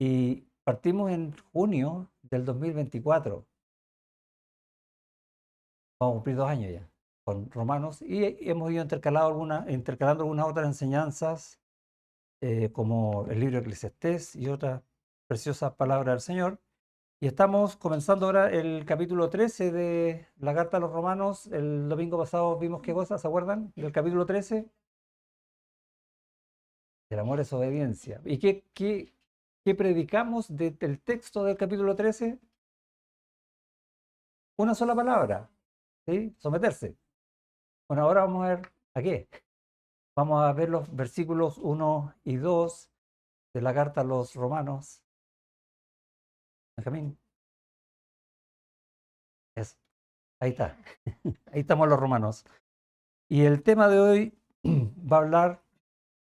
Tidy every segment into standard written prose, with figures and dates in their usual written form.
Y partimos en junio del 2024. Vamos a cumplir 2 años ya con Romanos y hemos ido intercalando algunas otras enseñanzas, como el libro de Eclesiastés y otras preciosas palabras del Señor. Y estamos comenzando ahora el capítulo 13 de la carta a los Romanos. El domingo pasado vimos qué cosas, ¿se acuerdan? Del capítulo 13. El amor es obediencia. ¿Y qué predicamos del texto del capítulo 13? Una sola palabra, ¿sí? Someterse. Bueno, ahora vamos a ver a qué. Vamos a ver los versículos 1 y 2 de la carta a los Romanos. Benjamín, es, ahí está. Ahí estamos los Romanos. Y el tema de hoy va a hablar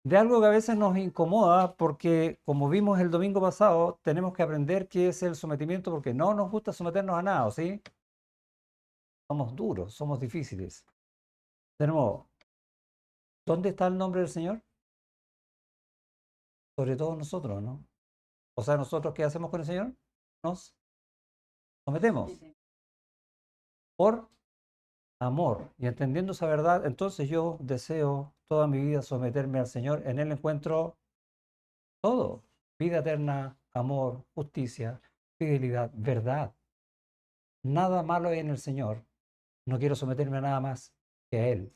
de algo que a veces nos incomoda porque, como vimos el domingo pasado, tenemos que aprender qué es el sometimiento porque no nos gusta someternos a nada, ¿sí? Somos duros, somos difíciles. De nuevo, ¿dónde está el nombre del Señor? Sobre todo nosotros, ¿no? O sea, nosotros, ¿qué hacemos con el Señor? Nos sometemos por amor. Y entendiendo esa verdad, entonces yo deseo toda mi vida someterme al Señor. En Él encuentro todo: vida eterna, amor, justicia, fidelidad, verdad. Nada malo hay en el Señor. No quiero someterme a nada más que a Él.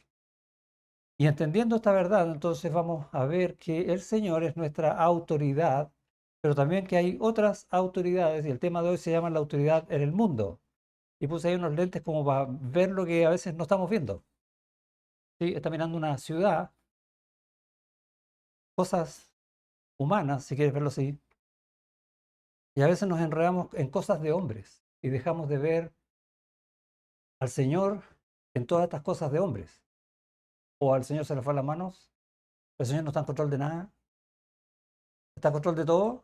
Y entendiendo esta verdad, entonces vamos a ver que el Señor es nuestra autoridad, pero también que hay otras autoridades, y el tema de hoy se llama la autoridad en el mundo. Y puse ahí unos lentes como para ver lo que a veces no estamos viendo. ¿Sí? Está mirando una ciudad, cosas humanas, si quieres verlo así, y a veces nos enredamos en cosas de hombres y dejamos de ver al Señor en todas estas cosas de hombres. O al Señor se le fue las manos, el Señor no está en control de nada, está en control de todo.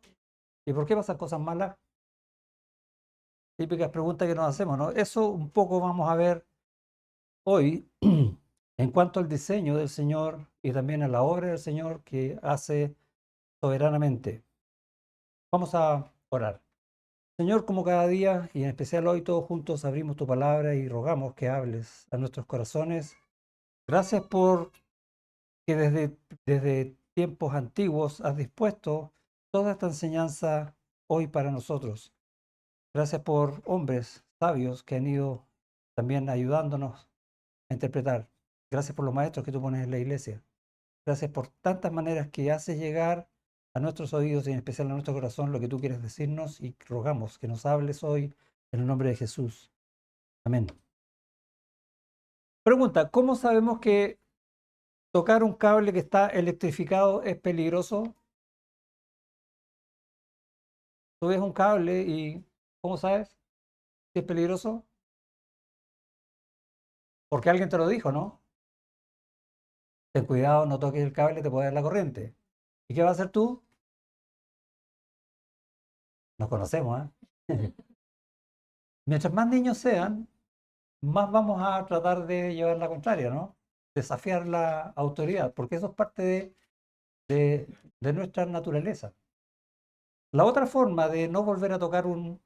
¿Y por qué pasan cosas malas? Típicas preguntas que nos hacemos, ¿no? Eso un poco vamos a ver hoy en cuanto al diseño del Señor y también a la obra del Señor que hace soberanamente. Vamos a orar. Señor, como cada día y en especial hoy todos juntos abrimos tu palabra y rogamos que hables a nuestros corazones. Gracias por que desde tiempos antiguos has dispuesto toda esta enseñanza hoy para nosotros. Gracias por hombres sabios que han ido también ayudándonos a interpretar. Gracias por los maestros que tú pones en la iglesia. Gracias por tantas maneras que haces llegar a nuestros oídos y en especial a nuestro corazón lo que tú quieres decirnos, y rogamos que nos hables hoy en el nombre de Jesús. Amén. Pregunta: ¿cómo sabemos que tocar un cable que está electrificado es peligroso? Tú ves un cable y ¿cómo sabes si es peligroso? Porque alguien te lo dijo, ¿no? Ten cuidado, no toques el cable, te puede dar la corriente. ¿Y qué vas a hacer tú? Nos conocemos, ¿eh? Mientras más niños sean, más vamos a tratar de llevar la contraria, ¿no? Desafiar la autoridad, porque eso es parte de nuestra naturaleza. La otra forma de no volver a tocar un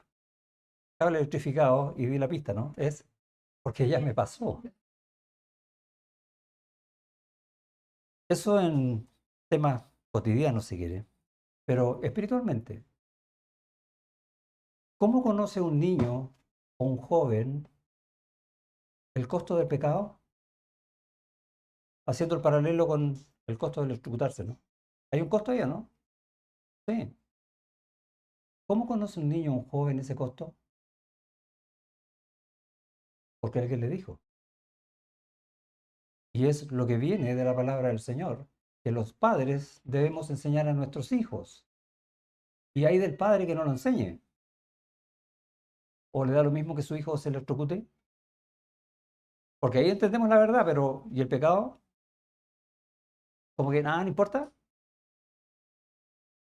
cable electrificado, y di la pista, ¿no? Es porque ya me pasó. Eso en temas cotidianos, si quiere, pero espiritualmente. ¿Cómo conoce un niño o un joven el costo del pecado? Haciendo el paralelo con el costo de electrocutarse, ¿no? Hay un costo ahí, ¿no? Sí. ¿Cómo conoce un niño o un joven ese costo? Porque alguien le dijo. Y es lo que viene de la palabra del Señor, que los padres debemos enseñar a nuestros hijos. Y hay del padre que no lo enseñe. O le da lo mismo que su hijo se electrocute. Porque ahí entendemos la verdad, pero ¿y el pecado? Como que nada, no importa.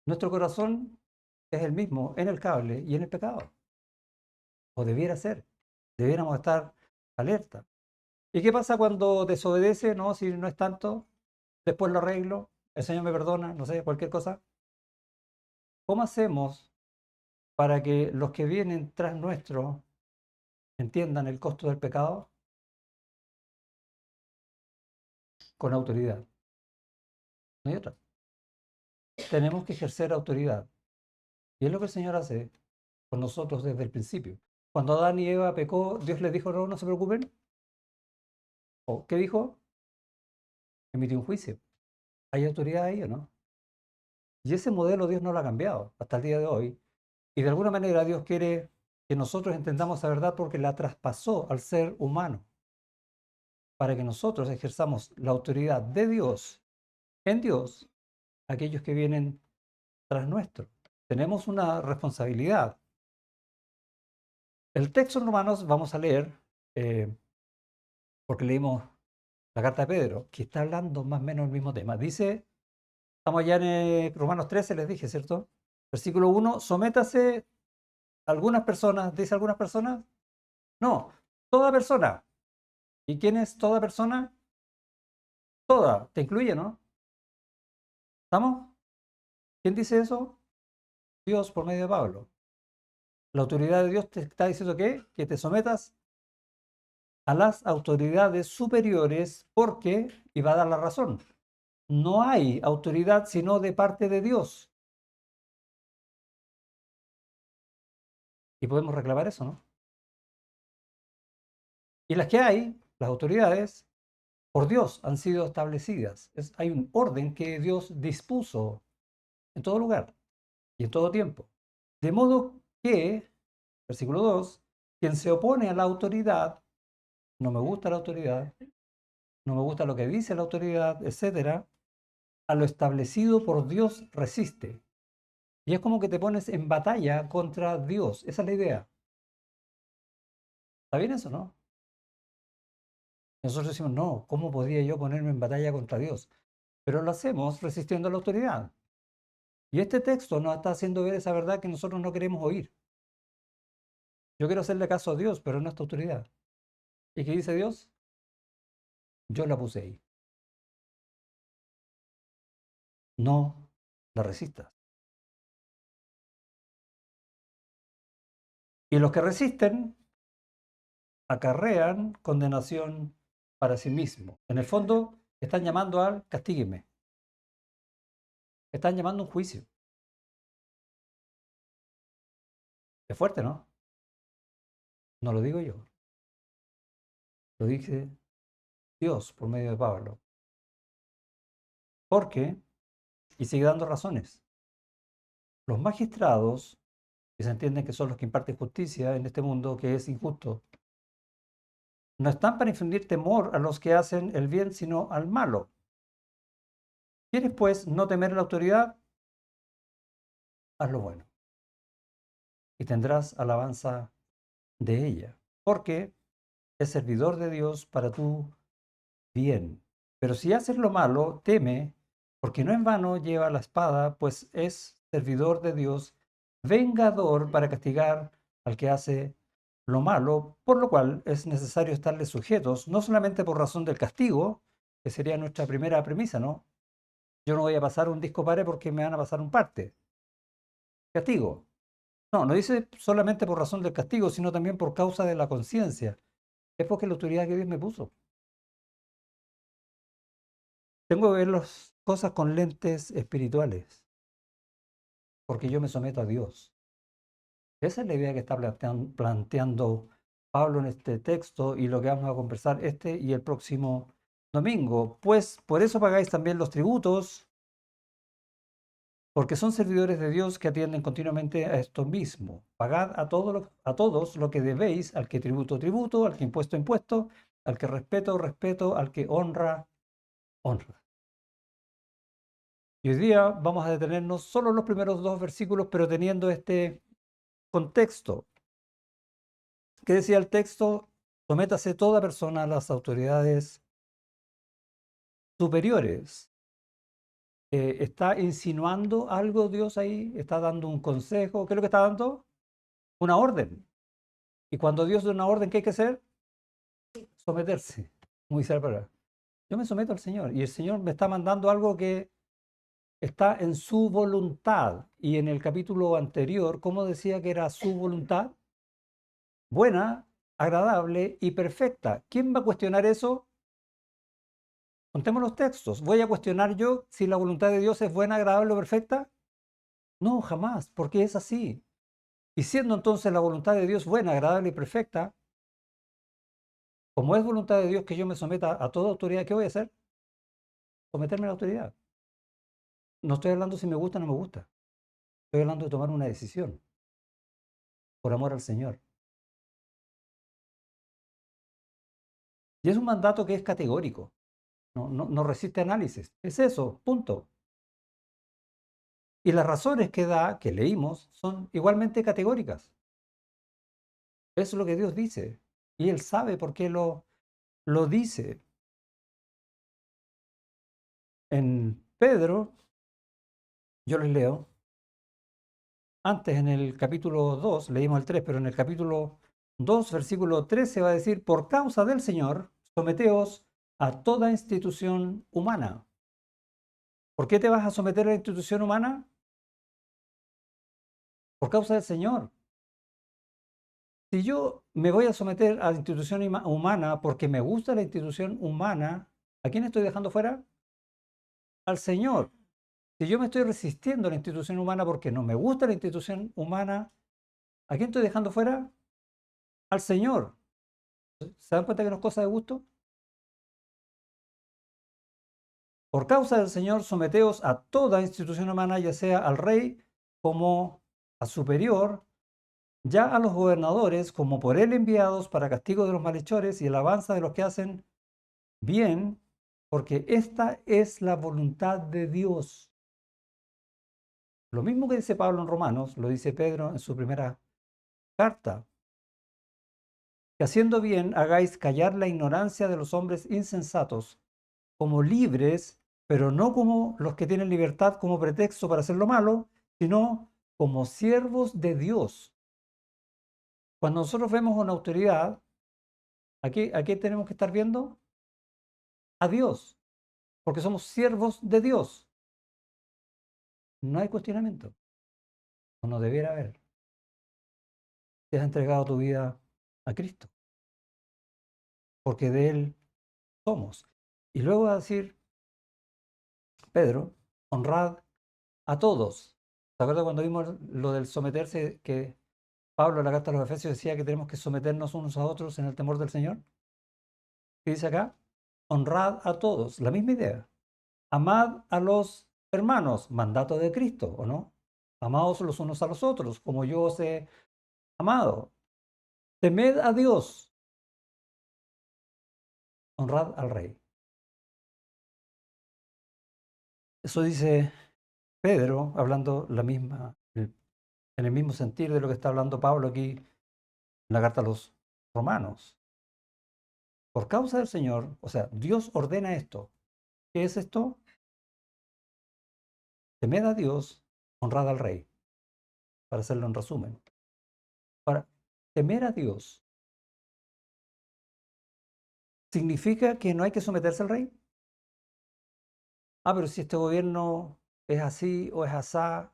Nuestro corazón es el mismo en el cable y en el pecado. O debiera ser. Debiéramos estar alerta. ¿Y qué pasa cuando desobedece? No, si no es tanto, después lo arreglo, el Señor me perdona, no sé, cualquier cosa. ¿Cómo hacemos para que los que vienen tras nuestro entiendan el costo del pecado con autoridad. No hay otra. Tenemos que ejercer autoridad. Y es lo que el Señor hace con nosotros desde el principio. Cuando Adán y Eva pecó, Dios les dijo, no, no se preocupen. ¿O qué dijo? Emitió un juicio. ¿Hay autoridad ahí o no? Y ese modelo Dios no lo ha cambiado hasta el día de hoy. Y de alguna manera Dios quiere que nosotros entendamos esa verdad porque la traspasó al ser humano, para que nosotros ejerzamos la autoridad de Dios en Dios, aquellos que vienen tras nuestro. Tenemos una responsabilidad. El texto en Romanos vamos a leer, porque leímos la carta de Pedro, que está hablando más o menos el mismo tema. Dice, estamos ya en Romanos 13, les dije, ¿cierto? Versículo 1, sométase algunas personas, dice algunas personas. No, toda persona. ¿Y quién es toda persona? Toda, te incluye, ¿no? ¿Estamos? ¿Quién dice eso? Dios por medio de Pablo. La autoridad de Dios te está diciendo que te sometas a las autoridades superiores porque, y va a dar la razón, no hay autoridad sino de parte de Dios. Y podemos reclamar eso, ¿no? Y las que hay, las autoridades, por Dios han sido establecidas. Hay un orden que Dios dispuso en todo lugar y en todo tiempo. De modo que, versículo 2, quien se opone a la autoridad, no me gusta la autoridad, no me gusta lo que dice la autoridad, etcétera, a lo establecido por Dios resiste. Y es como que te pones en batalla contra Dios. Esa es la idea. ¿Está bien eso, no? Nosotros decimos, no, ¿cómo podría yo ponerme en batalla contra Dios? Pero lo hacemos resistiendo a la autoridad. Y este texto nos está haciendo ver esa verdad que nosotros no queremos oír. Yo quiero hacerle caso a Dios, pero no a esta autoridad. ¿Y qué dice Dios? Yo la puse ahí. No la resistas. Y los que resisten acarrean condenación para sí mismos. En el fondo, están llamando al castígueme. Están llamando a un juicio. Es fuerte, ¿no? No lo digo yo. Lo dice Dios por medio de Pablo. Porque, y sigue dando razones, los magistrados, que se entienden que son los que imparten justicia en este mundo que es injusto, no están para infundir temor a los que hacen el bien, sino al malo. ¿Quieres, pues, no temer la autoridad? Haz lo bueno y tendrás alabanza de ella, porque es servidor de Dios para tu bien. Pero si haces lo malo, teme, porque no en vano lleva la espada, pues es servidor de Dios, vengador para castigar al que hace lo malo, por lo cual es necesario estarle sujetos, no solamente por razón del castigo, que sería nuestra primera premisa, ¿no? Yo no voy a pasar un disco pared porque me van a pasar un parte. Castigo. No, no dice solamente por razón del castigo, sino también por causa de la conciencia. Es porque la autoridad que Dios me puso. Tengo que ver las cosas con lentes espirituales, porque yo me someto a Dios. Esa es la idea que está planteando Pablo en este texto y lo que vamos a conversar este y el próximo domingo. Pues por eso pagáis también los tributos, porque son servidores de Dios que atienden continuamente a esto mismo. Pagad a todos lo que debéis, al que tributo, tributo, al que impuesto, impuesto, al que respeto, respeto, al que honra, honra. Y hoy día vamos a detenernos solo en los primeros dos versículos, pero teniendo este contexto. ¿Qué decía el texto? Sométase toda persona a las autoridades superiores. ¿Está insinuando algo Dios ahí? ¿Está dando un consejo? ¿Qué es lo que está dando? Una orden. Y cuando Dios da una orden, ¿qué hay que hacer? Someterse. Muy dice la palabra. Yo me someto al Señor y el Señor me está mandando algo que está en su voluntad. Y en el capítulo anterior, ¿cómo decía que era su voluntad? Buena, agradable y perfecta. ¿Quién va a cuestionar eso? Contemos los textos. ¿Voy a cuestionar yo si la voluntad de Dios es buena, agradable o perfecta? No, jamás, porque es así. Y siendo entonces la voluntad de Dios buena, agradable y perfecta, como es voluntad de Dios que yo me someta a toda autoridad, ¿qué voy a hacer? Someterme a la autoridad. No estoy hablando si me gusta o no me gusta. Estoy hablando de tomar una decisión por amor al Señor. Y es un mandato que es categórico. No resiste análisis. Es eso, punto. Y las razones que da, que leímos, son igualmente categóricas. Eso es lo que Dios dice. Y Él sabe por qué lo dice. En Pedro, yo les leo, antes en el capítulo 2 leímos el 3, pero en el capítulo 2, versículo 13 va a decir, por causa del Señor, someteos a toda institución humana. ¿Por qué te vas a someter a la institución humana? Por causa del Señor. Si yo me voy a someter a la institución humana porque me gusta la institución humana, ¿a quién estoy dejando fuera? Al Señor. Si yo me estoy resistiendo a la institución humana porque no me gusta la institución humana, ¿a quién estoy dejando fuera? Al Señor. ¿Se dan cuenta que no es cosa de gusto? Por causa del Señor, someteos a toda institución humana, ya sea al rey como a superior, ya a los gobernadores como por él enviados para castigo de los malhechores y alabanza de los que hacen bien, porque esta es la voluntad de Dios. Lo mismo que dice Pablo en Romanos, lo dice Pedro en su primera carta, que haciendo bien hagáis callar la ignorancia de los hombres insensatos, como libres, pero no como los que tienen libertad como pretexto para hacer lo malo, sino como siervos de Dios. Cuando nosotros vemos una autoridad, ¿a qué tenemos que estar viendo? A Dios, porque somos siervos de Dios. No hay cuestionamiento, o no debiera haber. Te has entregado tu vida a Cristo, porque de Él somos. Y luego va a decir Pedro, honrad a todos. ¿Te acuerdas cuando vimos lo del someterse, que Pablo en la carta a los Efesios decía que tenemos que someternos unos a otros en el temor del Señor? ¿Qué dice acá? Honrad a todos, la misma idea. Amad a los hermanos, mandato de Cristo, ¿o no? Amaos los unos a los otros, como yo os he amado. Temed a Dios, honrad al Rey. Eso dice Pedro, hablando en el mismo sentido de lo que está hablando Pablo aquí en la carta a los romanos. Por causa del Señor, o sea, Dios ordena esto. ¿Qué es esto? Temed a Dios, honrad al Rey, para hacerlo en resumen. Para temer a Dios, ¿significa que no hay que someterse al Rey? Ah, pero si este gobierno es así o es asá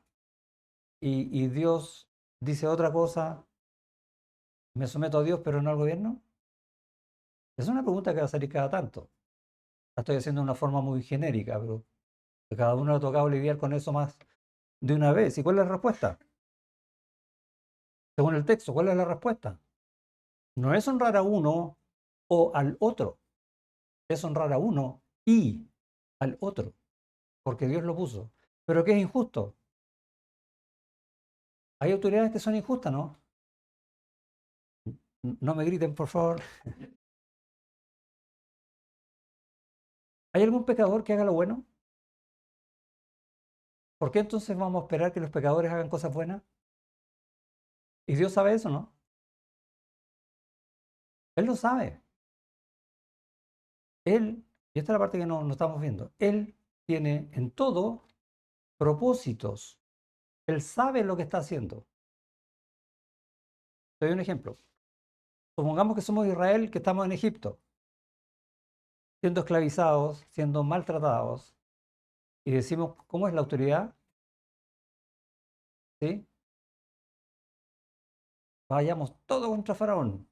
y Dios dice otra cosa, ¿me someto a Dios pero no al gobierno? Es una pregunta que va a salir cada tanto. La estoy haciendo de una forma muy genérica, pero a cada uno le ha tocado lidiar con eso más de una vez. ¿Y cuál es la respuesta? Según el texto, ¿cuál es la respuesta? No es honrar a uno o al otro, es honrar a uno y al otro, porque Dios lo puso. ¿Pero qué es injusto? Hay autoridades que son injustas, ¿no? No me griten, por favor. ¿Hay algún pecador que haga lo bueno? ¿Por qué entonces vamos a esperar que los pecadores hagan cosas buenas? ¿Y Dios sabe eso, no? Él lo sabe. Él, y esta es la parte que no estamos viendo, Él tiene en todo propósitos. Él sabe lo que está haciendo. Te doy un ejemplo. Supongamos que somos Israel, que estamos en Egipto, siendo esclavizados, siendo maltratados. y decimos, ¿cómo es la autoridad? ¿Sí? Vayamos todo contra Faraón.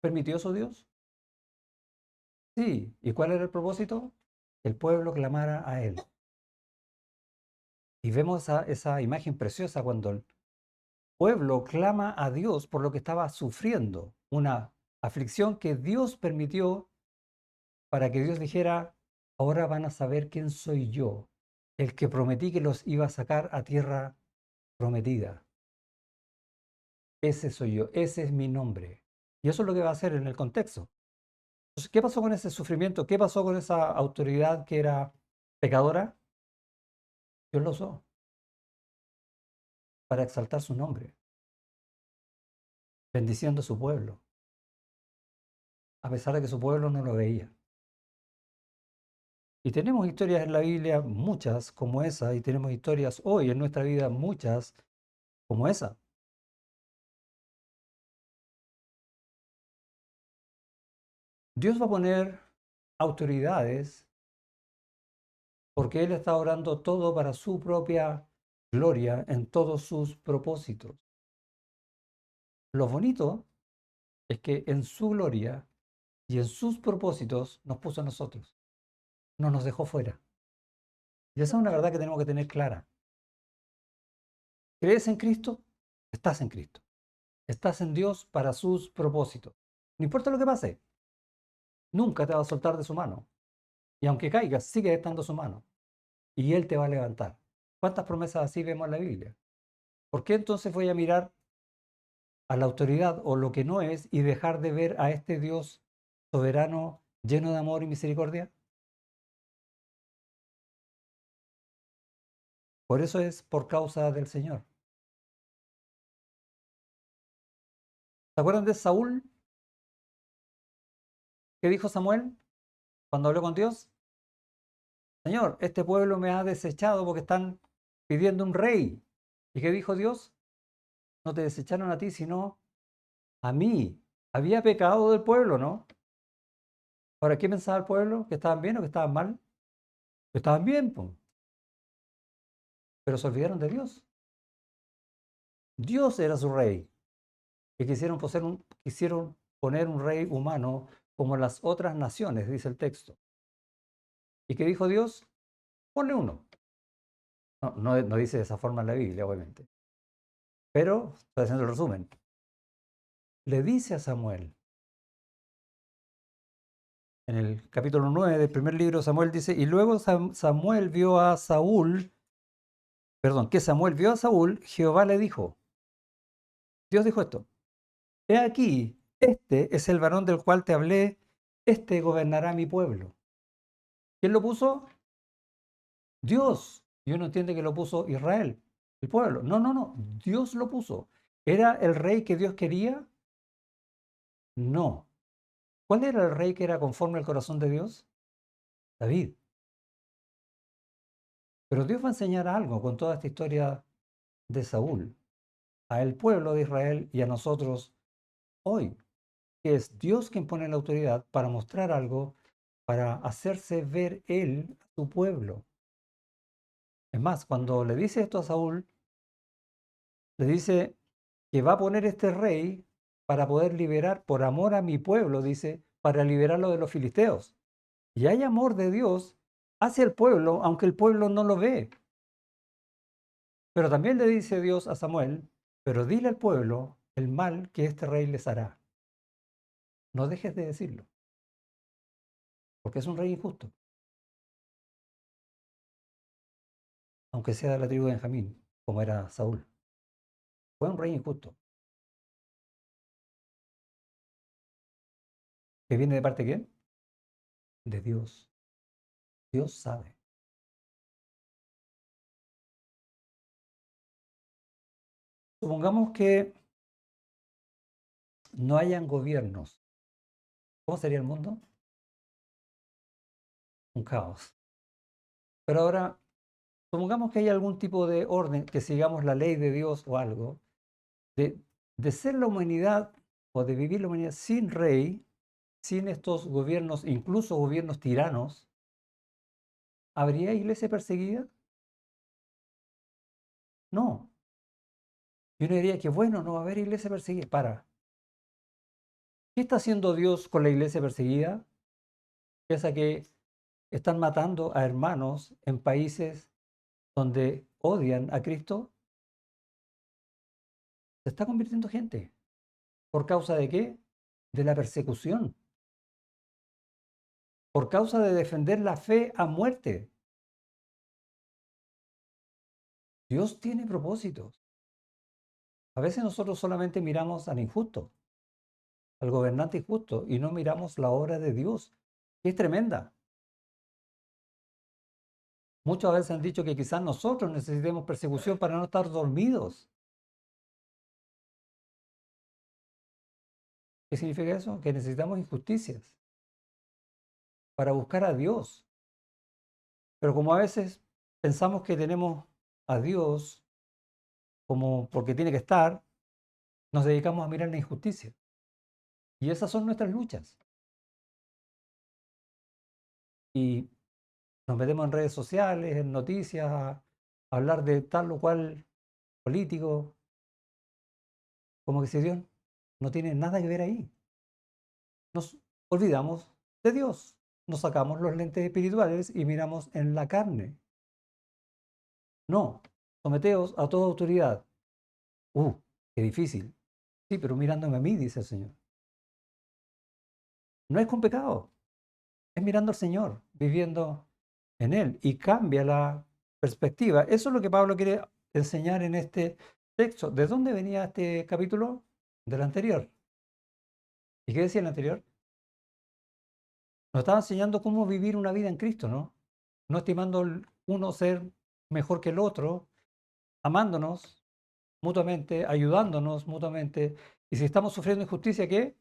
¿Permitió eso Dios? Sí. ¿Y cuál era el propósito? Que el pueblo clamara a él. Y vemos esa imagen preciosa cuando el pueblo clama a Dios por lo que estaba sufriendo, una aflicción que Dios permitió para que Dios dijera, ahora van a saber quién soy yo, el que prometí que los iba a sacar a tierra prometida. Ese soy yo, ese es mi nombre. Y eso es lo que va a hacer en el contexto. Entonces, ¿qué pasó con ese sufrimiento? ¿Qué pasó con esa autoridad que era pecadora? Dios lo usó para exaltar su nombre, bendiciendo a su pueblo, a pesar de que su pueblo no lo veía. Y tenemos historias en la Biblia, muchas como esa, y tenemos historias hoy en nuestra vida, muchas como esa. Dios va a poner autoridades porque Él está orando todo para su propia gloria en todos sus propósitos. Lo bonito es que en su gloria y en sus propósitos nos puso a nosotros, no nos dejó fuera. Y esa es una verdad que tenemos que tener clara. ¿Crees en Cristo? Estás en Cristo. Estás en Dios para sus propósitos. No importa lo que pase, nunca te va a soltar de su mano. Y aunque caigas, sigue estando su mano. Y Él te va a levantar. ¿Cuántas promesas así vemos en la Biblia? ¿Por qué entonces voy a mirar a la autoridad o lo que no es y dejar de ver a este Dios soberano, lleno de amor y misericordia? Por eso es por causa del Señor. ¿Se acuerdan de Saúl? ¿Qué dijo Samuel cuando habló con Dios? Señor, este pueblo me ha desechado porque están pidiendo un rey. ¿Y qué dijo Dios? No te desecharon a ti, sino a mí. Había pecado del pueblo, ¿no? Ahora, ¿qué pensaba el pueblo? ¿Que estaban bien o que estaban mal? Que estaban bien, po. Pero se olvidaron de Dios. Dios era su rey. Y quisieron poner un rey humano como las otras naciones, dice el texto. ¿Y qué dijo Dios? Ponle uno. No dice de esa forma en la Biblia, obviamente. Pero, estoy haciendo el resumen, le dice a Samuel, en el capítulo 9 del primer libro, Samuel dice, y luego Samuel vio a Saúl, perdón, que Samuel vio a Saúl, Jehová le dijo, Dios dijo esto, he aquí, este es el varón del cual te hablé, este gobernará mi pueblo. ¿Quién lo puso? Dios. Y uno entiende que lo puso Israel, el pueblo. No, Dios lo puso. ¿Era el rey que Dios quería? No. ¿Cuál era el rey que era conforme al corazón de Dios? David. Pero Dios va a enseñar algo con toda esta historia de Saúl, a el pueblo de Israel y a nosotros hoy, que es Dios quien pone la autoridad para mostrar algo, para hacerse ver él a su pueblo. Es más, cuando le dice esto a Saúl, le dice que va a poner este rey para poder liberar, por amor a mi pueblo, dice, para liberarlo de los filisteos. Y hay amor de Dios hacia el pueblo, aunque el pueblo no lo ve. Pero también le dice Dios a Samuel, pero dile al pueblo el mal que este rey les hará. No dejes de decirlo, porque es un rey injusto, aunque sea de la tribu de Benjamín, como era Saúl. Fue un rey injusto. ¿Que viene de parte de quién? De Dios. Dios sabe. Supongamos que no hayan gobiernos. ¿Cómo sería el mundo? Un caos. Pero ahora, supongamos que hay algún tipo de orden, que sigamos la ley de Dios o algo, de, de ser la humanidad o de vivir la humanidad sin rey, sin estos gobiernos, incluso gobiernos tiranos, ¿habría iglesia perseguida? No. Y uno diría que bueno, no va a haber iglesia perseguida. ¿Qué está haciendo Dios con la iglesia perseguida? Piensa que están matando a hermanos en países donde odian a Cristo. Se está convirtiendo gente. ¿Por causa de qué? De la persecución. Por causa de defender la fe a muerte. Dios tiene propósitos. A veces nosotros solamente miramos al injusto, al gobernante injusto, y no miramos la obra de Dios, que es tremenda. Muchas veces han dicho que quizás nosotros necesitemos persecución para no estar dormidos. ¿Qué significa eso? Que necesitamos injusticias para buscar a Dios. Pero como a veces pensamos que tenemos a Dios como porque tiene que estar, nos dedicamos a mirar la injusticia. Y esas son nuestras luchas. Y nos metemos en redes sociales, en noticias, a hablar de tal o cual político, como que si Dios no tiene nada que ver ahí. Nos olvidamos de Dios. Nos sacamos los lentes espirituales y miramos en la carne. No, someteos a toda autoridad. Uh, qué difícil. Sí, pero mirándome a mí, dice el Señor. No es con pecado, es mirando al Señor, viviendo en Él y cambia la perspectiva. Eso es lo que Pablo quiere enseñar en este texto. ¿De dónde venía este capítulo? Del anterior. ¿Y qué decía el anterior? Nos estaba enseñando cómo vivir una vida en Cristo, ¿no? No estimando uno ser mejor que el otro, amándonos mutuamente, ayudándonos mutuamente. Y si estamos sufriendo injusticia, ¿qué?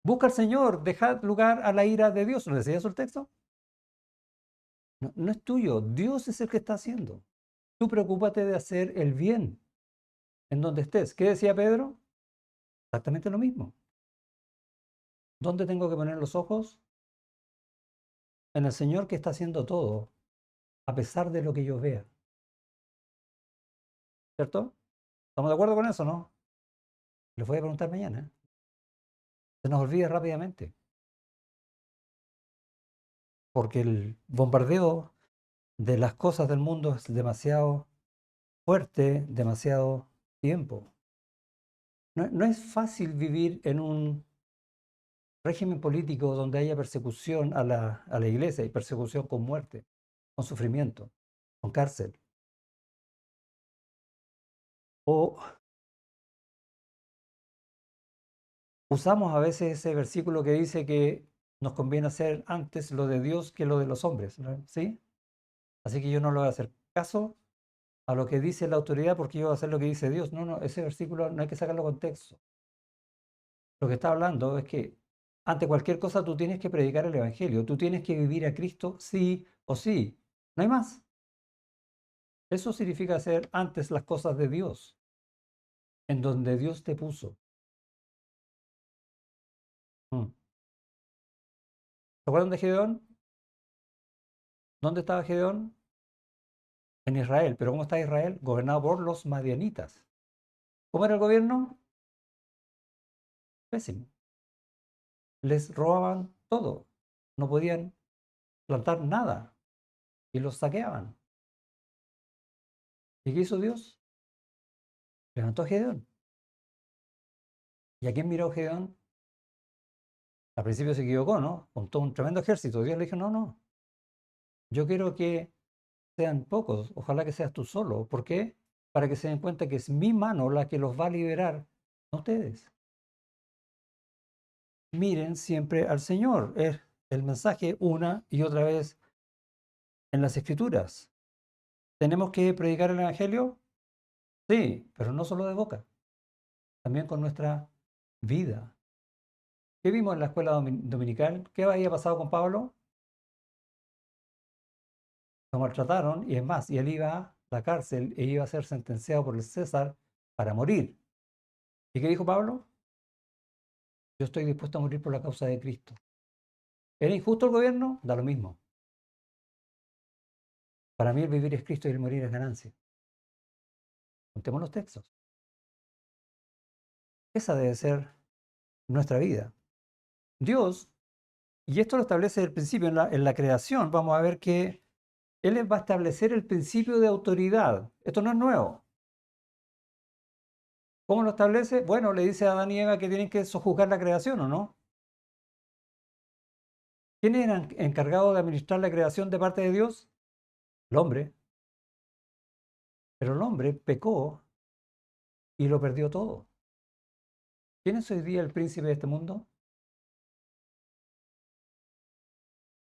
Busca al Señor, dejad lugar a la ira de Dios. ¿Lo decía eso el texto? No, no es tuyo, Dios es el que está haciendo. Tú preocúpate de hacer el bien en donde estés. ¿Qué decía Pedro? Exactamente lo mismo. ¿Dónde tengo que poner los ojos? En el Señor que está haciendo todo, a pesar de lo que yo vea. ¿Cierto? ¿Estamos de acuerdo con eso, no? Les voy a preguntar mañana. Se nos olvida rápidamente. Porque el bombardeo de las cosas del mundo es demasiado fuerte, demasiado tiempo. No es fácil vivir en un régimen político donde haya persecución a la iglesia y persecución con muerte, con sufrimiento, con cárcel. O usamos a veces ese versículo que dice que nos conviene hacer antes lo de Dios que lo de los hombres, ¿no? ¿Sí? Así que yo no le voy a hacer caso a lo que dice la autoridad porque yo voy a hacer lo que dice Dios. No, no, ese versículo no hay que sacarlo de contexto. Lo que está hablando es que ante cualquier cosa tú tienes que predicar el Evangelio, tú tienes que vivir a Cristo sí o sí. No hay más. Eso significa hacer antes las cosas de Dios, en donde Dios te puso. Mm. ¿Se acuerdan de Gedeón? ¿Dónde estaba Gedeón? En Israel. ¿Pero cómo está Israel? Gobernado por los madianitas. ¿Cómo era el gobierno? Pésimo. Les robaban todo. No podían plantar nada y los saqueaban. ¿Y qué hizo Dios? Levantó a Gedeón. ¿Y a quién miró Gedeón? Al principio se equivocó, ¿no? Con todo un tremendo ejército. Dios le dijo, no, no, yo quiero que sean pocos, ojalá que seas tú solo. ¿Por qué? Para que se den cuenta que es mi mano la que los va a liberar, no ustedes. Miren siempre al Señor. Es el mensaje una y otra vez en las Escrituras. ¿Tenemos que predicar el Evangelio? Sí, pero no solo de boca, también con nuestra vida. ¿Qué vimos en la escuela dominical? ¿Qué había pasado con Pablo? Lo maltrataron y es más, y él iba a la cárcel e iba a ser sentenciado por el César para morir. ¿Y qué dijo Pablo? Yo estoy dispuesto a morir por la causa de Cristo. ¿Era injusto el gobierno? Da lo mismo. Para mí el vivir es Cristo y el morir es ganancia. Contemos los textos. Esa debe ser nuestra vida. Dios, y esto lo establece desde el principio en la creación, vamos a ver que Él va a establecer el principio de autoridad. Esto no es nuevo. ¿Cómo lo establece? Bueno, le dice a Adán y Eva que tienen que sojuzgar la creación, ¿o no? ¿Quién era encargado de administrar la creación de parte de Dios? El hombre. Pero el hombre pecó y lo perdió todo. ¿Quién es hoy día el príncipe de este mundo?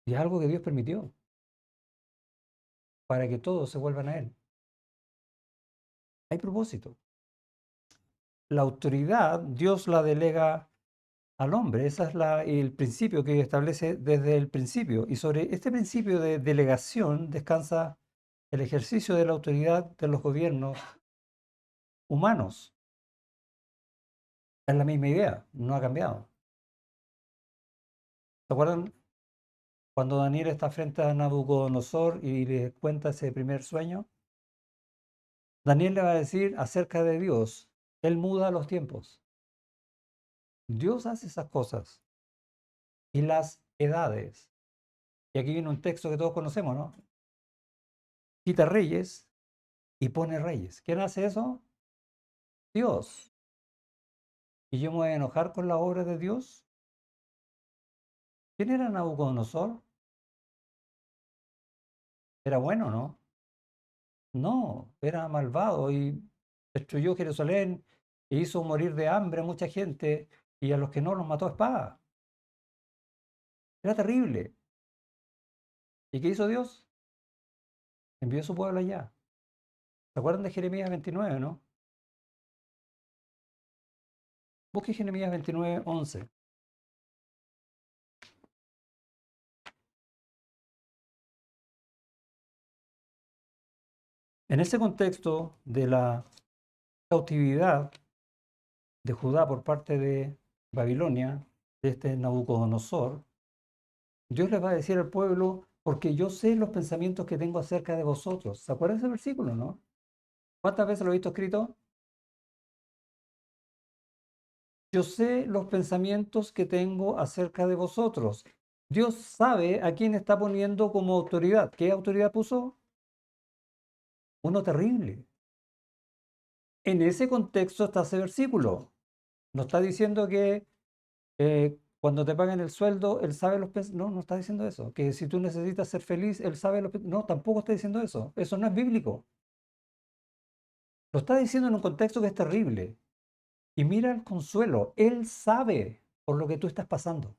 Y es algo que Dios permitió para que todos se vuelvan a Él. Hay propósito. La autoridad Dios la delega al hombre. Ese es el principio que establece desde el principio. Y sobre este principio de delegación descansa el ejercicio de la autoridad de los gobiernos humanos. Es la misma idea, no ha cambiado. ¿Se acuerdan cuando Daniel está frente a Nabucodonosor y le cuenta ese primer sueño? Daniel le va a decir acerca de Dios. Él muda los tiempos. Dios hace esas cosas. Y las edades. Y aquí viene un texto que todos conocemos, ¿no? Quita reyes y pone reyes. ¿Quién hace eso? Dios. ¿Y yo me voy a enojar con la obra de Dios? ¿Quién era Nabucodonosor? ¿Era bueno, no? No, era malvado y destruyó Jerusalén e hizo morir de hambre a mucha gente y a los que no los mató a espada. Era terrible. ¿Y qué hizo Dios? Envió a su pueblo allá. ¿Se acuerdan de Jeremías 29, no? Busque Jeremías 29, 11. En ese contexto de la cautividad de Judá por parte de Babilonia, de este Nabucodonosor, Dios les va a decir al pueblo, porque yo sé los pensamientos que tengo acerca de vosotros. ¿Se acuerdan de ese versículo, no? ¿Cuántas veces lo he visto escrito? Yo sé los pensamientos que tengo acerca de vosotros. Dios sabe a quién está poniendo como autoridad. ¿Qué autoridad puso? Uno terrible. En ese contexto está ese versículo. No está diciendo que cuando te pagan el sueldo, Él sabe los pensamientos. No, no está diciendo eso. Que si tú necesitas ser feliz, Él sabe los pensamientos. No, tampoco está diciendo eso. Eso no es bíblico. Lo está diciendo en un contexto que es terrible. Y mira el consuelo. Él sabe por lo que tú estás pasando.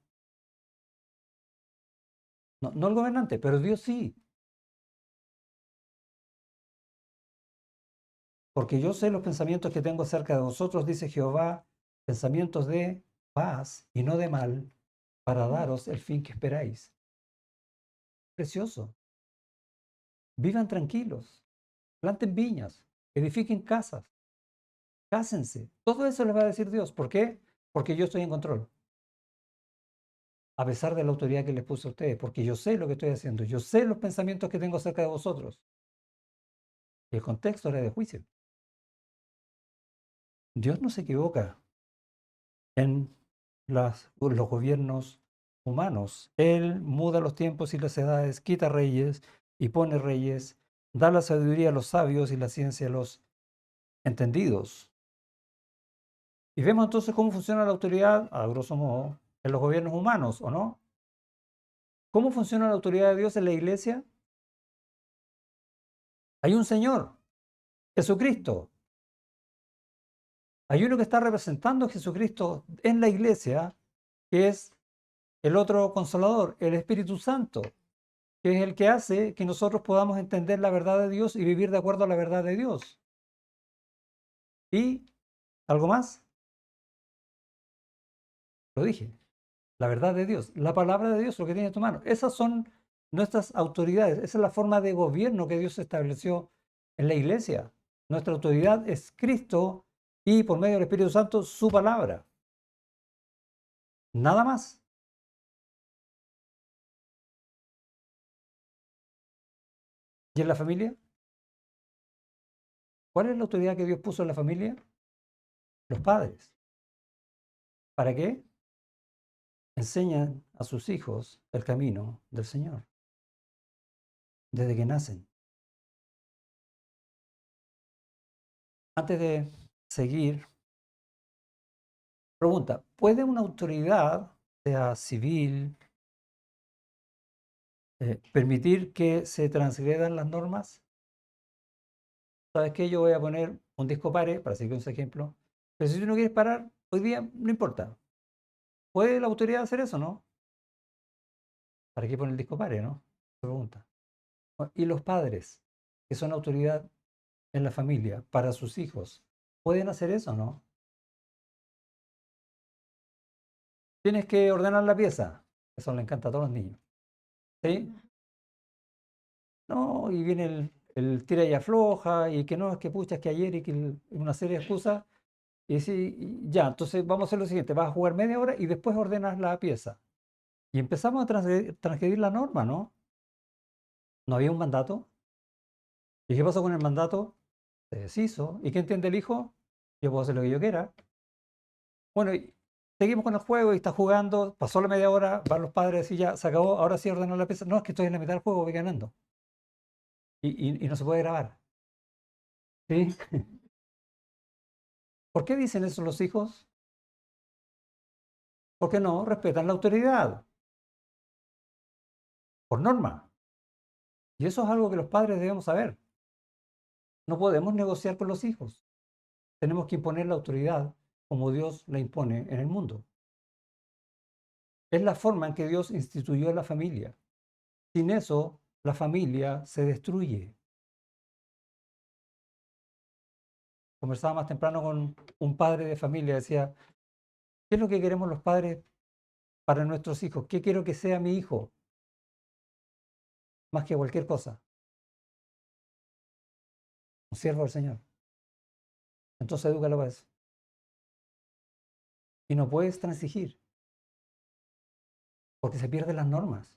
No, no el gobernante, pero Dios sí. Porque yo sé los pensamientos que tengo acerca de vosotros, dice Jehová, pensamientos de paz y no de mal, para daros el fin que esperáis. Precioso. Vivan tranquilos, planten viñas, edifiquen casas, cásense. Todo eso les va a decir Dios. ¿Por qué? Porque yo estoy en control. A pesar de la autoridad que les puse a ustedes, porque yo sé lo que estoy haciendo. Yo sé los pensamientos que tengo acerca de vosotros. Y el contexto era de juicio. Dios no se equivoca en los gobiernos humanos. Él muda los tiempos y las edades, quita reyes y pone reyes, da la sabiduría a los sabios y la ciencia a los entendidos. Y vemos entonces cómo funciona la autoridad, a grosso modo, en los gobiernos humanos, ¿o no? ¿Cómo funciona la autoridad de Dios en la iglesia? Hay un Señor, Jesucristo. Hay uno que está representando a Jesucristo en la iglesia, que es el otro consolador, el Espíritu Santo, que es el que hace que nosotros podamos entender la verdad de Dios y vivir de acuerdo a la verdad de Dios. ¿Y algo más? Lo dije, la verdad de Dios, la palabra de Dios, lo que tiene en tu mano. Esas son nuestras autoridades, esa es la forma de gobierno que Dios estableció en la iglesia. Nuestra autoridad es Cristo y por medio del Espíritu Santo su palabra. Nada más. ¿Y en la familia? ¿Cuál es la autoridad que Dios puso en la familia? Los padres. ¿Para qué? Enseñan a sus hijos el camino del Señor desde que nacen. Antes de seguir, pregunta, ¿puede una autoridad, sea civil, permitir que se transgredan las normas? ¿Sabes qué? Yo voy a poner un disco pare, para seguir con ese ejemplo, pero si tú no quieres parar, hoy día no importa. ¿Puede la autoridad hacer eso, no? ¿Para qué poner el disco pare, no? Pregunta. ¿Y los padres, que son autoridad en la familia para sus hijos, pueden hacer eso, no? Tienes que ordenar la pieza. Eso le encanta a todos los niños. ¿Sí? No, y viene el tira y afloja, y que no, es que pucha, es que ayer, y que una serie de excusas. Y sí, y ya, entonces vamos a hacer lo siguiente, vas a jugar media hora y después ordenas la pieza. Y empezamos a transgredir la norma, ¿no? No había un mandato. ¿Y qué pasó con el mandato? Se deshizo. ¿Y qué entiende el hijo? Yo puedo hacer lo que yo quiera. Bueno, y seguimos con el juego y está jugando, pasó la media hora, van los padres y ya se acabó, ahora sí ordenó la pieza. No, es que estoy en la mitad del juego, voy ganando. Y no se puede grabar. ¿Sí? ¿Por qué dicen eso los hijos? Porque no respetan la autoridad, por norma. Y eso es algo que los padres debemos saber. No podemos negociar con los hijos. Tenemos que imponer la autoridad como Dios la impone en el mundo. Es la forma en que Dios instituyó la familia. Sin eso, la familia se destruye. Conversaba más temprano con un padre de familia, decía, ¿qué es lo que queremos los padres para nuestros hijos? ¿Qué quiero que sea mi hijo? Más que cualquier cosa, un siervo del Señor. Entonces edúcalo para eso. Y no puedes transigir, porque se pierden las normas.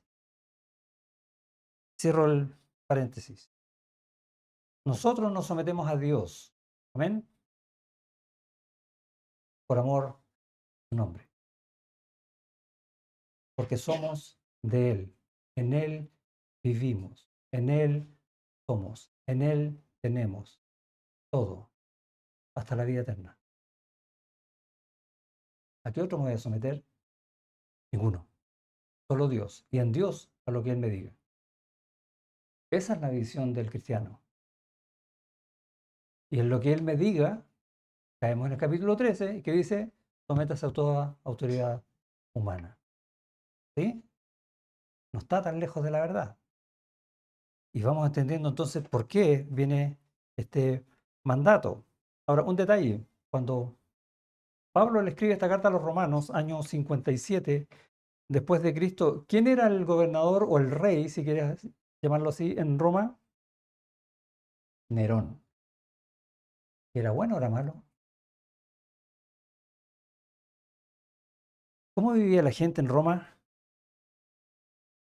Cierro el paréntesis. Nosotros nos sometemos a Dios, amén, por amor a su nombre, porque somos de Él, en Él vivimos, en Él somos, en Él tenemos todo, hasta la vida eterna. ¿A qué otro me voy a someter? Ninguno, solo Dios, y en Dios a lo que Él me diga. Esa es la visión del cristiano. Y en lo que Él me diga, caemos en el capítulo 13, que dice, sométase a toda autoridad humana. ¿Sí? No está tan lejos de la verdad. Y vamos entendiendo entonces por qué viene este mandato. Ahora, un detalle. Cuando Pablo le escribe esta carta a los romanos, año 57 después de Cristo, ¿quién era el gobernador o el rey, si quieres llamarlo así, en Roma? Nerón. ¿Era bueno o era malo? ¿Cómo vivía la gente en Roma?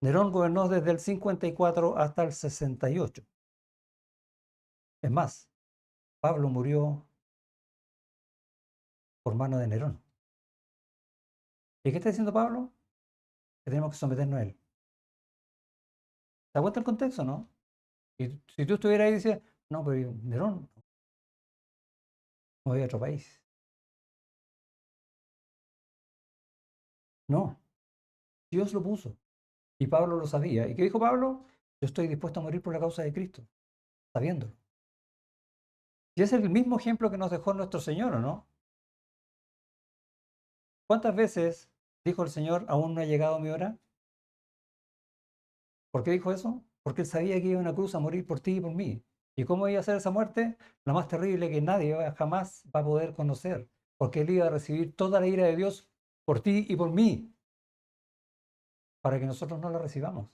Nerón gobernó desde el 54 hasta el 68. Es más, Pablo murió por mano de Nerón. ¿Y qué está diciendo Pablo? Que tenemos que someternos a él. ¿Te das cuenta el contexto, no? Y si tú estuvieras ahí y decías, no, pero Nerón, me voy a otro país. No, Dios lo puso. Y Pablo lo sabía. ¿Y qué dijo Pablo? Yo estoy dispuesto a morir por la causa de Cristo, sabiéndolo. Y ese es el mismo ejemplo que nos dejó nuestro Señor, ¿o no? ¿Cuántas veces dijo el Señor, aún no ha llegado mi hora? ¿Por qué dijo eso? Porque él sabía que iba a una cruz a morir por ti y por mí. ¿Y cómo iba a ser esa muerte? La más terrible que nadie jamás va a poder conocer. Porque él iba a recibir toda la ira de Dios por ti y por mí, para que nosotros no la recibamos.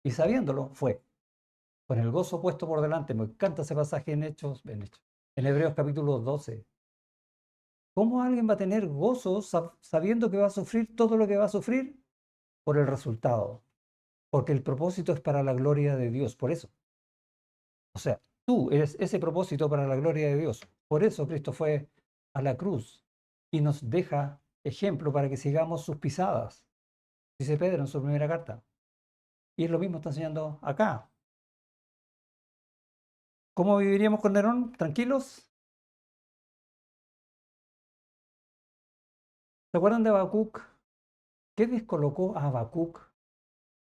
Y sabiéndolo, fue. Con el gozo puesto por delante. Me encanta ese pasaje en Hechos, en Hebreos capítulo 12. ¿Cómo alguien va a tener gozo sabiendo que va a sufrir todo lo que va a sufrir? Por el resultado, porque el propósito es para la gloria de Dios, por eso. O sea, tú eres ese propósito para la gloria de Dios. Por eso Cristo fue a la cruz y nos deja ejemplo para que sigamos sus pisadas, dice Pedro en su primera carta. Y es lo mismo está enseñando acá. ¿Cómo viviríamos con Nerón? ¿Tranquilos? ¿Se acuerdan de Habacuc? ¿Qué descolocó a Habacuc?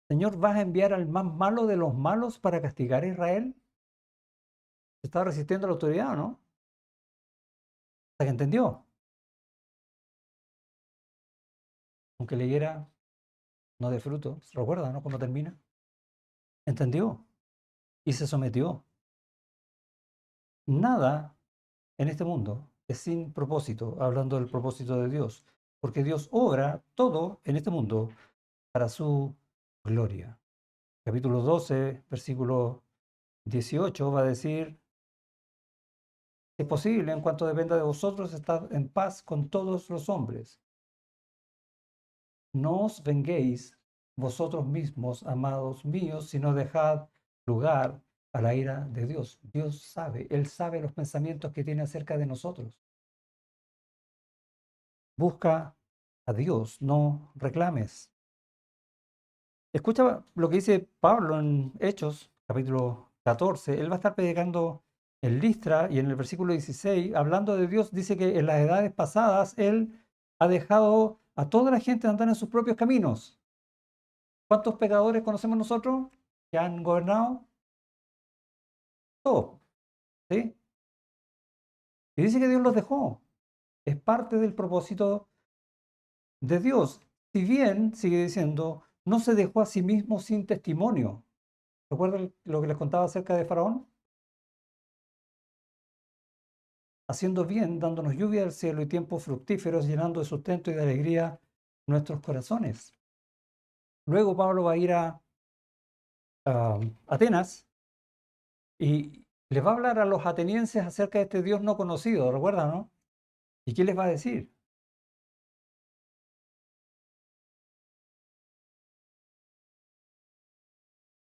Señor, ¿vas a enviar al más malo de los malos para castigar a Israel? ¿Se estaba resistiendo a la autoridad o no? Hasta que entendió. Aunque leyera no de fruto. ¿Se recuerda, no? ¿Cómo termina? Entendió y se sometió. Nada en este mundo es sin propósito, hablando del propósito de Dios, porque Dios obra todo en este mundo para su gloria. Capítulo 12, versículo 18 va a decir, es posible en cuanto dependa de vosotros estar en paz con todos los hombres. No os venguéis vosotros mismos, amados míos, sino dejad lugar a la ira de Dios. Dios sabe, Él sabe los pensamientos que tiene acerca de nosotros. Busca a Dios, no reclames. Escucha lo que dice Pablo en Hechos, capítulo 14. Él va a estar predicando en Listra y en el versículo 16, hablando de Dios, dice que en las edades pasadas Él ha dejado a toda la gente andar en sus propios caminos. ¿Cuántos pecadores conocemos nosotros que han gobernado? Todos, ¿sí? Y dice que Dios los dejó. Es parte del propósito de Dios. Si bien, sigue diciendo, no se dejó a sí mismo sin testimonio. ¿Recuerdan lo que les contaba acerca de Faraón? Haciendo bien, dándonos lluvia del cielo y tiempos fructíferos, llenando de sustento y de alegría nuestros corazones. Luego Pablo va a ir a Atenas y les va a hablar a los atenienses acerca de este Dios no conocido, ¿recuerdan, no? ¿Y qué les va a decir?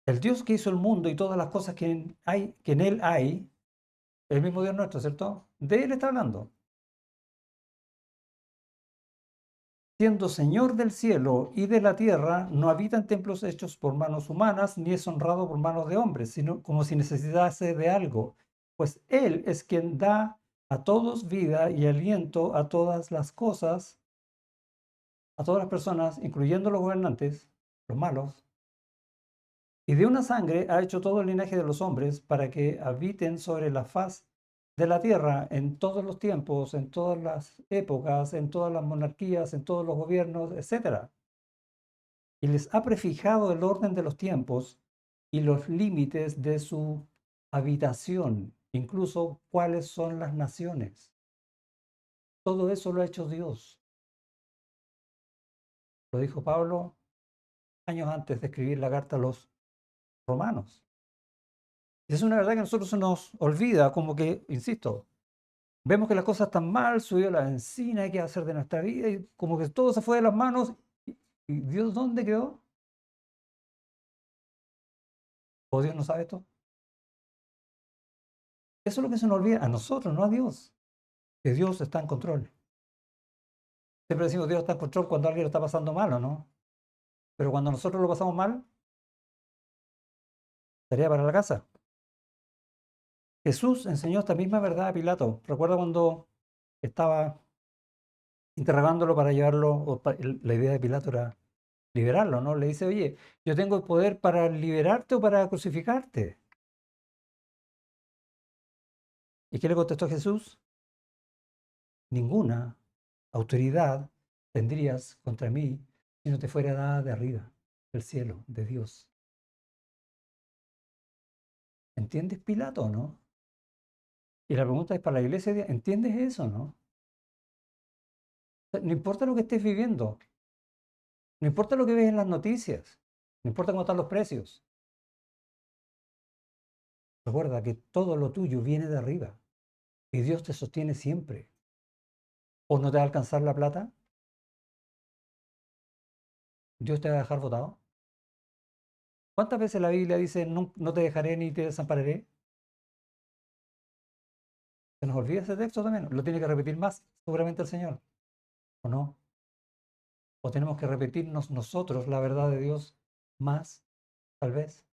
El Dios que hizo el mundo y todas las cosas que en él hay, el mismo Dios nuestro, ¿cierto? De él está hablando. Siendo Señor del cielo y de la tierra, no habita en templos hechos por manos humanas, ni es honrado por manos de hombres, sino como si necesitase de algo, pues Él es quien da a todos vida y aliento a todas las cosas, a todas las personas, incluyendo los gobernantes, los malos, y de una sangre ha hecho todo el linaje de los hombres para que habiten sobre la faz de la tierra en todos los tiempos, en todas las épocas, en todas las monarquías, en todos los gobiernos, etcétera. Y les ha prefijado el orden de los tiempos y los límites de su habitación, incluso cuáles son las naciones. Todo eso lo ha hecho Dios. Lo dijo Pablo años antes de escribir la carta a los romanos. Y es una verdad que a nosotros se nos olvida, como que, insisto, vemos que las cosas están mal, subió la benzina, hay que hacer de nuestra vida, y como que todo se fue de las manos. ¿Y Dios dónde quedó? ¿O Dios no sabe esto? Eso es lo que se nos olvida a nosotros, no a Dios, que Dios está en control. Siempre decimos Dios está en control cuando alguien lo está pasando mal, ¿o no? Pero cuando nosotros lo pasamos mal, tarea para la casa. Jesús enseñó esta misma verdad a Pilato. Recuerda cuando estaba interrogándolo para llevarlo, la idea de Pilato era liberarlo, ¿no? Le dice, oye, yo tengo el poder para liberarte o para crucificarte. ¿Y qué le contestó Jesús? Ninguna autoridad tendrías contra mí si no te fuera dada de arriba, del cielo, de Dios. ¿Entiendes, Pilato, o no? Y la pregunta es para la iglesia, ¿entiendes eso, no? No importa lo que estés viviendo, no importa lo que ves en las noticias, no importa cómo están los precios. Recuerda que todo lo tuyo viene de arriba y Dios te sostiene siempre. ¿O no te va a alcanzar la plata? ¿Dios te va a dejar botado? ¿Cuántas veces la Biblia dice, no, no te dejaré ni te desampararé? Se nos olvida ese texto también. Lo tiene que repetir más seguramente el Señor, ¿o no? ¿O tenemos que repetirnos nosotros la verdad de Dios más, tal vez?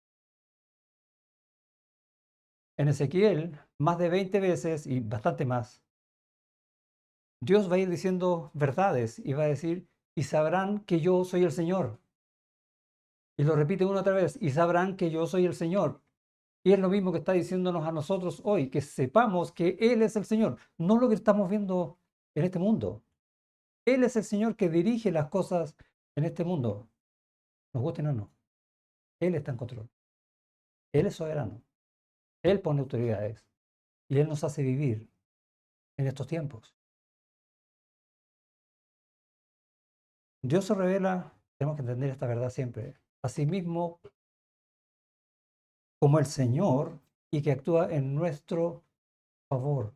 En Ezequiel, más de 20 veces y bastante más, Dios va a ir diciendo verdades y va a decir, y sabrán que yo soy el Señor. Y lo repite una otra vez, y sabrán que yo soy el Señor. Y es lo mismo que está diciéndonos a nosotros hoy, que sepamos que Él es el Señor, no lo que estamos viendo en este mundo. Él es el Señor que dirige las cosas en este mundo, nos gusten o no. Él está en control. Él es soberano. Él pone autoridades y Él nos hace vivir en estos tiempos. Dios se revela, tenemos que entender esta verdad siempre, a sí mismo como el Señor y que actúa en nuestro favor.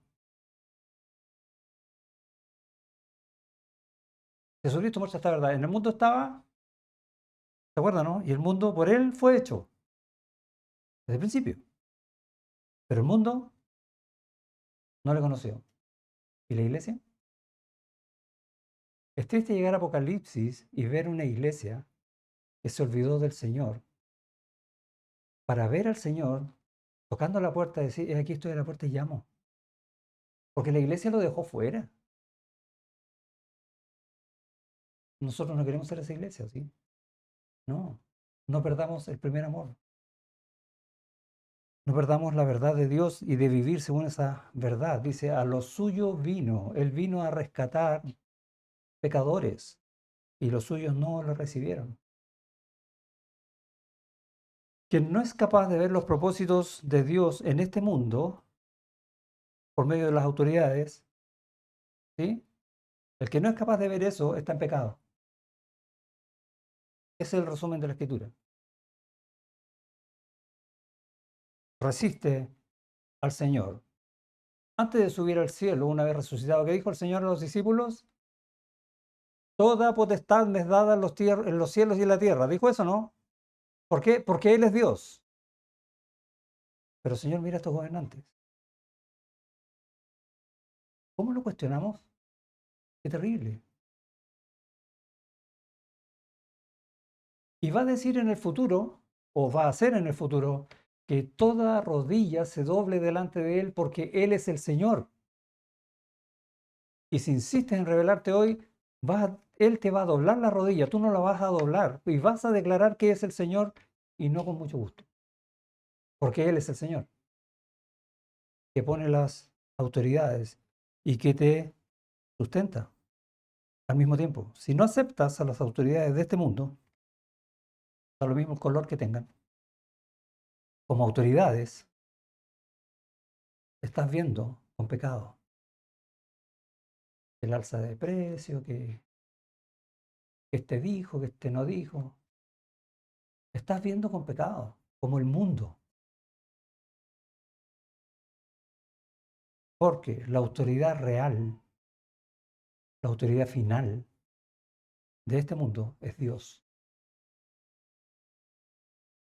Jesucristo muestra esta verdad. En el mundo estaba, ¿se acuerdan, no? Y el mundo por Él fue hecho desde el principio. Pero el mundo no le conoció. ¿Y la iglesia? Es triste llegar a Apocalipsis y ver una iglesia que se olvidó del Señor para ver al Señor tocando la puerta y decir, aquí estoy a la puerta y llamo. Porque la iglesia lo dejó fuera. Nosotros no queremos ser esa iglesia, ¿sí? No, no perdamos el primer amor. No perdamos la verdad de Dios y de vivir según esa verdad. Dice, a lo suyo vino. Él vino a rescatar pecadores y los suyos no lo recibieron. Quien no es capaz de ver los propósitos de Dios en este mundo por medio de las autoridades, ¿sí? El que no es capaz de ver eso está en pecado. Ese es el resumen de la Escritura. Resiste al Señor. Antes de subir al cielo, una vez resucitado, ¿qué dijo el Señor a los discípulos? Toda potestad me es dada en los cielos y en la tierra. ¿Dijo eso, no? ¿Por qué? Porque Él es Dios. Pero Señor, mira a estos gobernantes. ¿Cómo lo cuestionamos? Qué terrible. Y va a decir en el futuro, o va a hacer en el futuro, que toda rodilla se doble delante de Él porque Él es el Señor. Y si insistes en revelarte hoy, Él te va a doblar la rodilla, tú no la vas a doblar y vas a declarar que es el Señor y no con mucho gusto, porque Él es el Señor, que pone las autoridades y que te sustenta al mismo tiempo. Si no aceptas a las autoridades de este mundo, a lo mismo el color que tengan, como autoridades, estás viendo con pecado el alza de precio, que este dijo, que este no dijo. Estás viendo con pecado, como el mundo. Porque la autoridad real, la autoridad final de este mundo es Dios.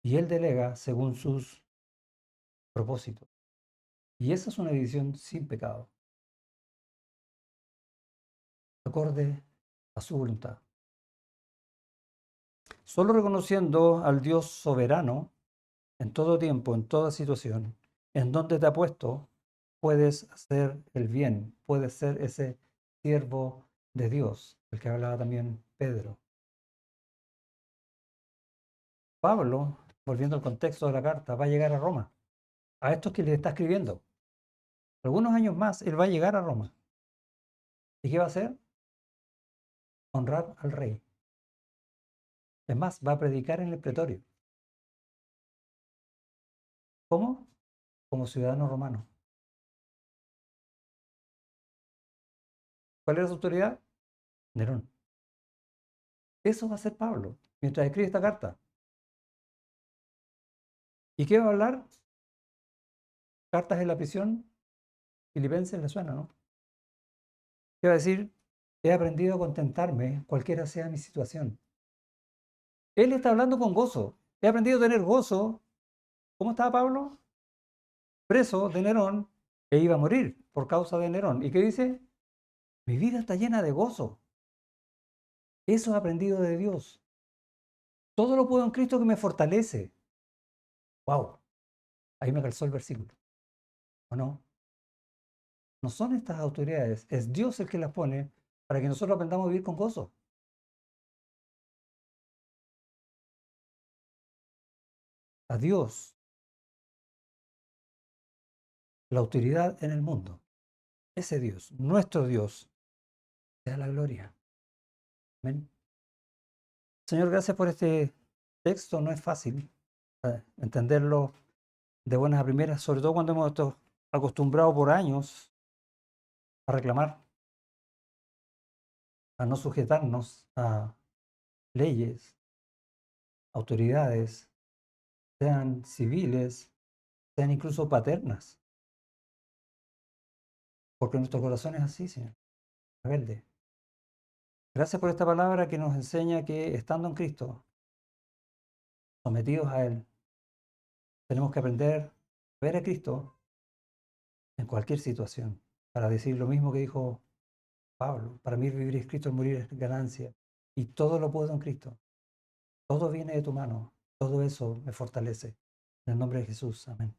Y Él delega según sus propósitos. Y esa es una división sin pecado, acorde a su voluntad. Solo reconociendo al Dios soberano en todo tiempo, en toda situación, en donde te ha puesto, puedes hacer el bien, puedes ser ese siervo de Dios, el que hablaba también Pedro. Pablo, volviendo al contexto de la carta, va a llegar a Roma, a estos que le está escribiendo. Algunos años más, él va a llegar a Roma. ¿Y qué va a hacer? Honrar al rey. Es más, va a predicar en el pretorio. ¿Cómo? Como ciudadano romano. ¿Cuál era su autoridad? Nerón. Eso va a hacer Pablo mientras escribe esta carta. ¿Y qué va a hablar? Cartas en la prisión. Filipenses le suena, ¿no? ¿Qué va a decir? he aprendido a contentarme cualquiera sea mi situación. Él está hablando con gozo. He aprendido a tener gozo. ¿Cómo estaba Pablo? Preso de Nerón e iba a morir por causa de Nerón. ¿Y qué dice? Mi vida está llena de gozo. Eso he aprendido de Dios. Todo lo puedo en Cristo que me fortalece. ¡Wow! Ahí me calzó el versículo. ¿O no? No son estas autoridades, es Dios el que las pone para que nosotros aprendamos a vivir con gozo. A Dios, la autoridad en el mundo. Ese Dios, nuestro Dios, sea la gloria. Amén. Señor, gracias por este texto. No es fácil entenderlo de buenas a primeras, sobre todo cuando hemos estado acostumbrados por años a reclamar, a no sujetarnos a leyes, autoridades, sean civiles, sean incluso paternas, porque nuestro corazón es así, Señor, rebelde. Gracias por esta palabra que nos enseña que estando en Cristo, sometidos a Él, tenemos que aprender a ver a Cristo en cualquier situación, para decir lo mismo que dijo Pablo, para mí vivir es Cristo, el morir es ganancia, y todo lo puedo en Cristo, todo viene de tu mano, todo eso me fortalece. En el nombre de Jesús, amén.